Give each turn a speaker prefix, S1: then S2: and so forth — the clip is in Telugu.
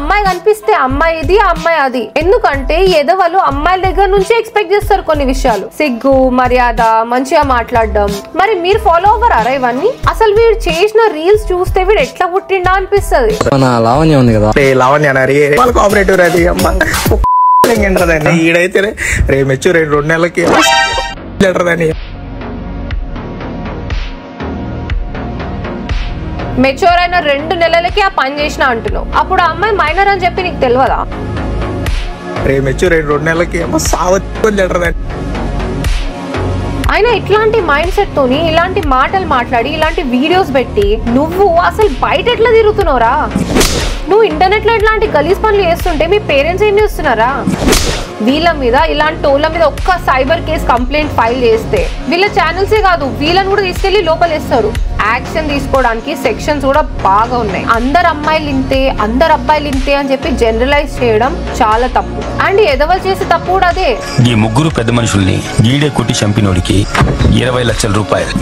S1: అమ్మాయి కనిపిస్తే అమ్మాయి ఇది అమ్మాయి అది. ఎందుకంటే ఎదవలు అమ్మాయిల దగ్గర నుంచి ఎక్స్పెక్ట్ చేస్తారు కొన్ని విషయాలు, సిగ్గు, మర్యాద, మంచిగా మాట్లాడడం. మరి మీరు ఫాలో అవ్వరా ఇవన్నీ? అసలు వీడు చేసిన రీల్స్ చూస్తే వీడు ఎట్లా పుట్టిండా అనిపిస్తుంది.
S2: లావణ్య ఉంది కదా,
S3: లావణ్య కోఆపరేటివ్ అది ఈడైతే రే మెచ్యూర్ 2 నెలలకి
S1: మెచ్యూర్ అయిన 2 నెలలకి ఆ పని చేసిన అంటున్నావు. అప్పుడు ఆ అమ్మాయి మైనర్ అని చెప్పి నీకు తెలియదా?
S3: రే మెచ్యూర్ 2 నెలలకి
S1: అయినా ఇట్లాంటి మైండ్ సెట్ తోని ఇలాంటి మాటలు మాట్లాడి ఇలాంటి వీడియోస్ పెట్టి నువ్వు అసలు బయట ఎట్లా తిరుగుతున్నావురా? నువ్వు ఇంటర్నెట్ లో ఇట్లాంటి గలీజ్ పనులు చేస్తుంటే మీ పేరెంట్స్ ఏం చేస్తున్నారా? వీళ్ళ మీద ఇలాంటి టోళ్ళ మీద ఒక్క సైబర్ కేసు కంప్లైంట్ ఫైల్ చేస్తే వీళ్ళ ఛానల్సే కాదు వీళ్ళని కూడా తీసుకెళ్లి లోపలేస్తారు. యాక్షన్ తీసుకోవడానికి సెక్షన్స్ కూడా బాగా ఉన్నాయి. అందరు అమ్మాయిలు ఇంతే, అందరు అబ్బాయిలు ఇంతే అని చెప్పి జనరలైజ్ చేయడం చాలా తప్పు. అండ్ ఎదవలు చేసే తప్పు కూడా అదే.
S4: ఈ ముగ్గురు పెద్ద మనుషుల్ని గీడే కొట్టి చంపినోడికి 20 లక్షల రూపాయలు.